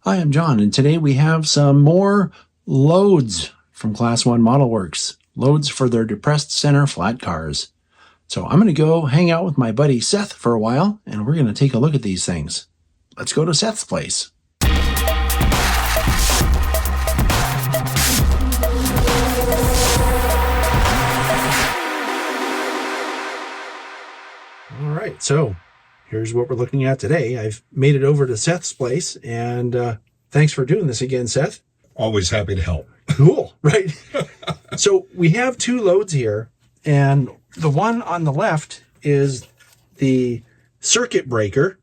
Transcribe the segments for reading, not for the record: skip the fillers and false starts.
Hi, I'm John, and today we have some more loads from Class 1 Modelworks. Loads for their depressed center flat cars. So I'm going to go hang out with my buddy Seth for a while, and we're going to take a look at these things. Let's go to Seth's place. All right, so here's what we're looking at today. I've made it over to Seth's place, and thanks for doing this again, Seth. Always happy to help. Cool, right? So we have two loads here, and the one on the left is the circuit breaker,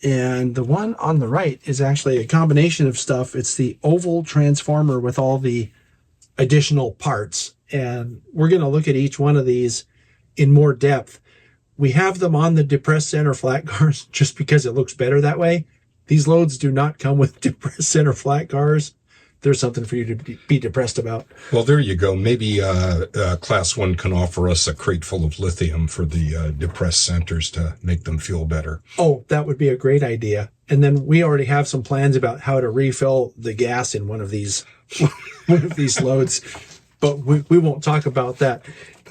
and the one on the right is actually a combination of stuff. It's the oval transformer with all the additional parts, and we're going to look at each one of these in more depth. We have them on the depressed center flat cars just because it looks better that way. These loads do not come with depressed center flat cars. There's something for you to be depressed about. Well, there you go. Maybe Class 1 can offer us a crate full of lithium for the depressed centers to make them feel better. Oh, that would be a great idea. And then we already have some plans about how to refill the gas in one of these loads. But we won't talk about that.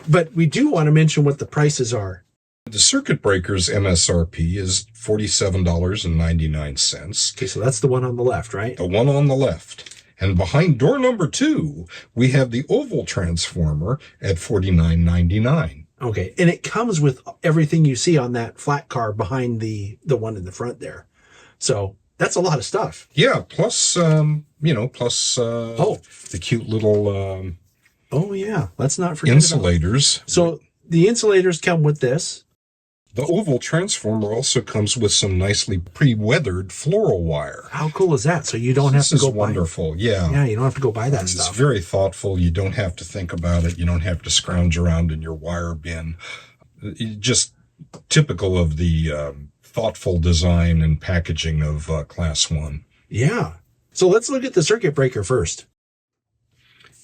But we do want to mention what the prices are. The circuit breaker's MSRP is $47.99. Okay, so that's the one on the left, right? The one on the left. And behind door number 2, we have the oval transformer at $49.99. Okay, and it comes with everything you see on that flat car behind the one in the front there. So that's a lot of stuff. Yeah, plus the cute little oh yeah, let's not forget insulators. So the insulators come with this. The oval transformer also comes with some nicely pre-weathered floral wire. How cool is that? So you don't have to go buy. This is wonderful, yeah. Yeah, you don't have to go buy that stuff. It's very thoughtful. You don't have to think about it. You don't have to scrounge around in your wire bin. Just typical of the thoughtful design and packaging of Class 1. Yeah. So let's look at the circuit breaker first.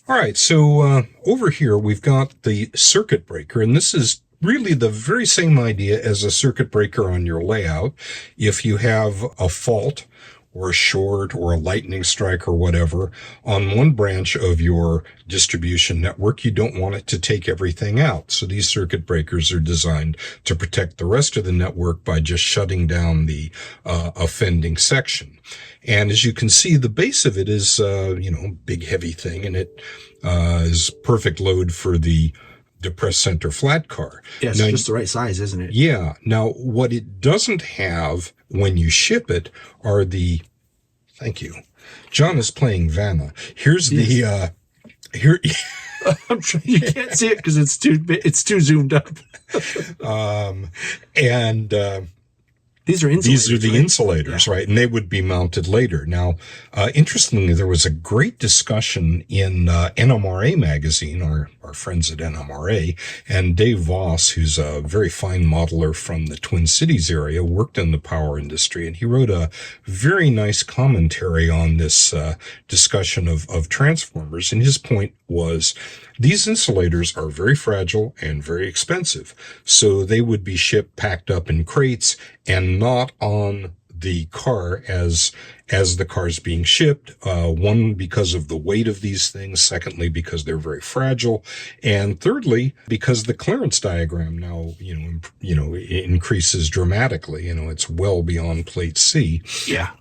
All right, so over here we've got the circuit breaker, and this is really the very same idea as a circuit breaker on your layout. If you have a fault or a short or a lightning strike or whatever on one branch of your distribution network, you don't want it to take everything out. So these circuit breakers are designed to protect the rest of the network by just shutting down the offending section. And as you can see, the base of it is, big heavy thing, and it is perfect load for the depressed center flat car. Yeah, it's just the right size, isn't it? Yeah. Now, what it doesn't have when you ship it are the, thank you. John is playing Vanna. Here's the, here. I'm sure you can't see it because it's too zoomed up. These are insulators. These are the insulators, right? And they would be mounted later. Now, interestingly, there was a great discussion in NMRA magazine, our friends at NMRA, and Dave Voss, who's a very fine modeler from the Twin Cities area, worked in the power industry, and he wrote a very nice commentary on this discussion of transformers. And his point was, these insulators are very fragile and very expensive, so they would be shipped packed up in crates and not on the car as the car's being shipped. One, because of the weight of these things. Secondly, because they're very fragile. And thirdly, because the clearance diagram now, increases dramatically. It's well beyond plate C. Yeah.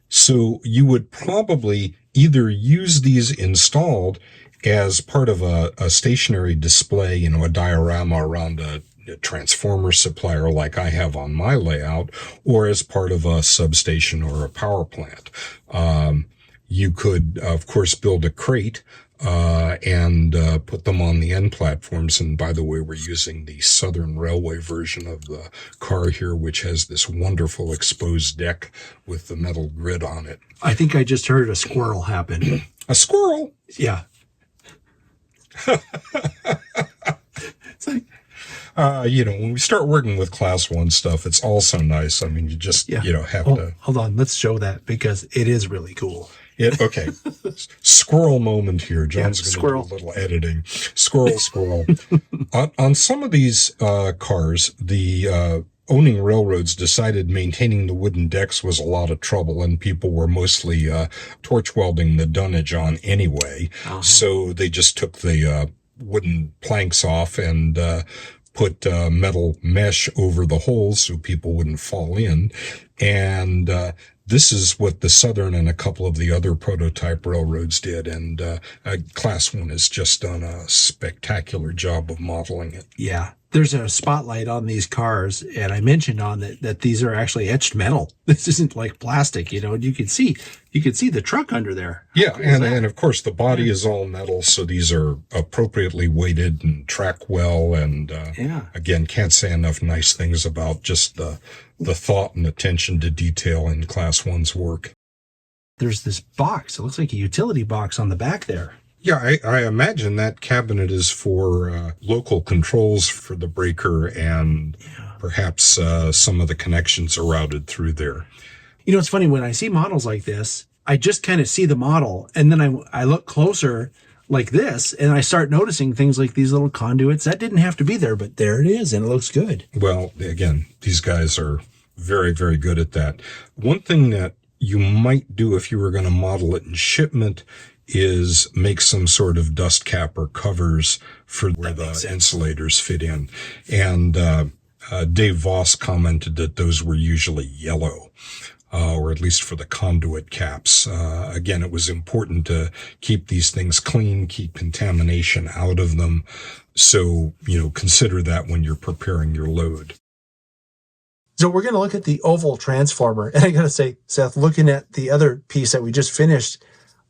So you would probably either use these installed as part of a stationary display, a diorama around a transformer supplier like I have on my layout, or as part of a substation or a power plant. You could, of course, build a crate and put them on the end platforms. And by the way, we're using the Southern Railway version of the car here, which has this wonderful exposed deck with the metal grid on it. I think I just heard a squirrel happen. A squirrel? Yeah. It's like, when we start working with Class 1 stuff, it's all so nice. I mean, you just, have to. Hold on. Let's show that because it is really cool. Okay. Squirrel moment here. John's going to do a little editing. Squirrel. On some of these cars, the owning railroads decided maintaining the wooden decks was a lot of trouble, and people were mostly torch welding the dunnage on anyway. Uh-huh. So they just took the wooden planks off and put metal mesh over the holes so people wouldn't fall in. And this is what the Southern and a couple of the other prototype railroads did. And Class 1 has just done a spectacular job of modeling it. Yeah. There's a spotlight on these cars, and I mentioned on it that these are actually etched metal. This isn't like plastic, and you can see the truck under there. Yeah, and of course the body is all metal, so these are appropriately weighted and track well. And again, can't say enough nice things about just the thought and attention to detail in Class 1's work. There's this box. It looks like a utility box on the back there. Yeah, I imagine that cabinet is for local controls for the breaker, and perhaps some of the connections are routed through there. It's funny, when I see models like this, I just kind of see the model, and then I look closer like this, and I start noticing things like these little conduits. That didn't have to be there, but there it is, and it looks good. Well, again, these guys are very, very good at that. One thing that you might do if you were going to model it in shipment is make some sort of dust cap or covers for where the insulators fit in. And Dave Voss commented that those were usually yellow, or at least for the conduit caps. Again, it was important to keep these things clean, keep contamination out of them. So, consider that when you're preparing your load. So we're going to look at the oval transformer. And I got to say, Seth, looking at the other piece that we just finished,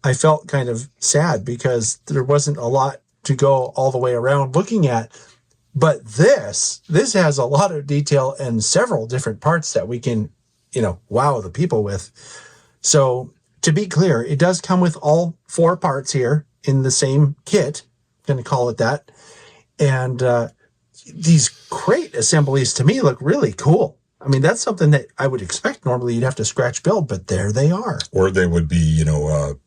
I felt kind of sad because there wasn't a lot to go all the way around looking at. But this has a lot of detail and several different parts that we can, wow the people with. So to be clear, it does come with all 4 parts here in the same kit. I'm going to call it that. And these crate assemblies to me look really cool. I mean, that's something that I would expect normally you'd have to scratch build, but there they are. Or they would be,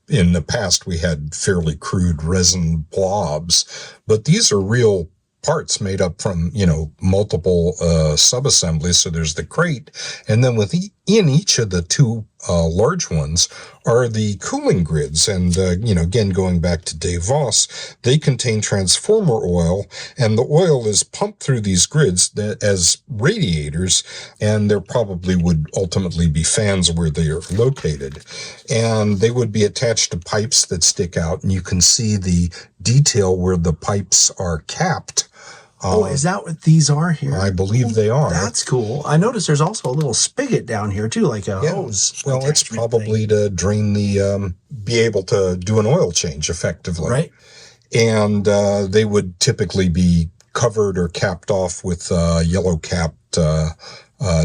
in the past we had fairly crude resin blobs, but these are real parts made up from, multiple sub-assemblies. So there's the crate, and then within each of the 2 large ones are the cooling grids. And, again, going back to Dave Voss, they contain transformer oil, and the oil is pumped through these grids as radiators, and there probably would ultimately be fans where they are located. And they would be attached to pipes that stick out, and you can see the detail where the pipes are capped. Is that what these are here? I believe they are. That's cool. I noticed there's also a little spigot down here too, like a hose. Well, it's probably to drain be able to do an oil change effectively. Right. And they would typically be covered or capped off with a yellow capped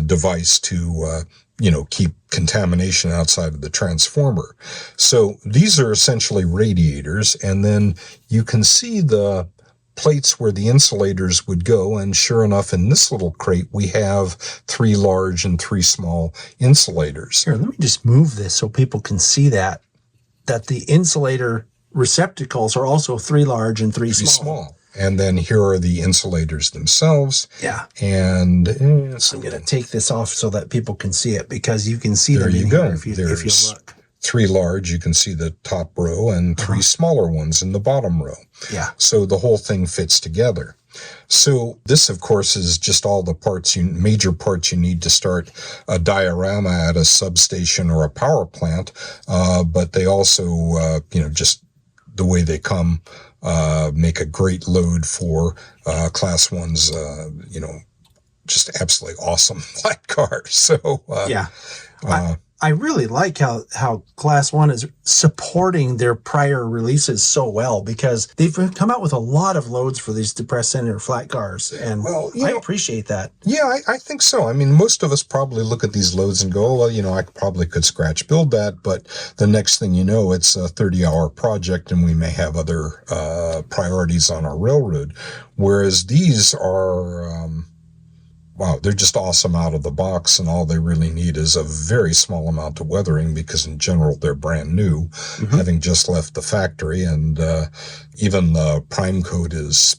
device to keep contamination outside of the transformer. So these are essentially radiators, and then you can see the plates where the insulators would go. And sure enough, in this little crate, we have 3 large and 3 small insulators. Here, let me just move this so people can see that the insulator receptacles are also 3 large and 3 small. And then here are the insulators themselves. Yeah. And I'm going to take this off so that people can see it, because you can see them in here if you look. 3 large, you can see the top row, and 3 smaller ones in the bottom row. Yeah. So the whole thing fits together. So this, of course, is just all the major parts you need to start a diorama at a substation or a power plant. But they also, just the way they come, make a great load for Class 1's, just absolutely awesome Flatcar. So, yeah. I really like how Class 1 is supporting their prior releases so well, because they've come out with a lot of loads for these depressed center flat cars, and I appreciate that. Yeah, I think so. I mean, most of us probably look at these loads and go, well, I probably could scratch build that, but the next thing you know, it's a 30-hour project, and we may have other priorities on our railroad, whereas these are... wow, they're just awesome out of the box, and all they really need is a very small amount of weathering, because in general they're brand new, having just left the factory, and even the prime coat is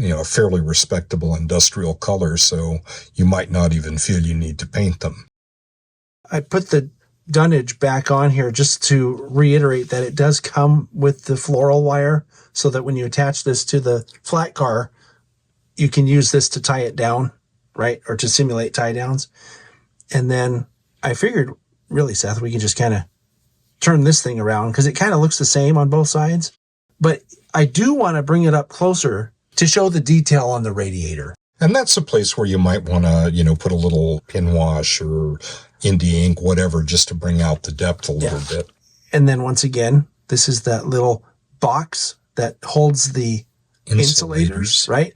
a fairly respectable industrial color, so you might not even feel you need to paint them. I put the dunnage back on here just to reiterate that it does come with the floral wire, so that when you attach this to the flat car, you can use this to tie it down, right? Or to simulate tie downs. And then I figured, really, Seth, we can just kind of turn this thing around because it kind of looks the same on both sides. But I do want to bring it up closer to show the detail on the radiator. And that's a place where you might want to, put a little pin wash or India ink, whatever, just to bring out the depth a little bit. And then once again, this is that little box that holds the insulators, right?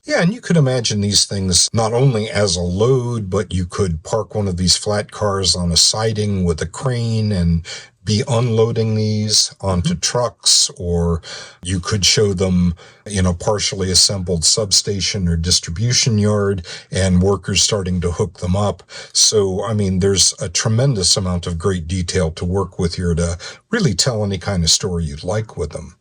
Yeah, and you could imagine these things not only as a load, but you could park one of these flat cars on a siding with a crane and be unloading these onto trucks, or you could show them in a partially assembled substation or distribution yard and workers starting to hook them up. So, there's a tremendous amount of great detail to work with here to really tell any kind of story you'd like with them.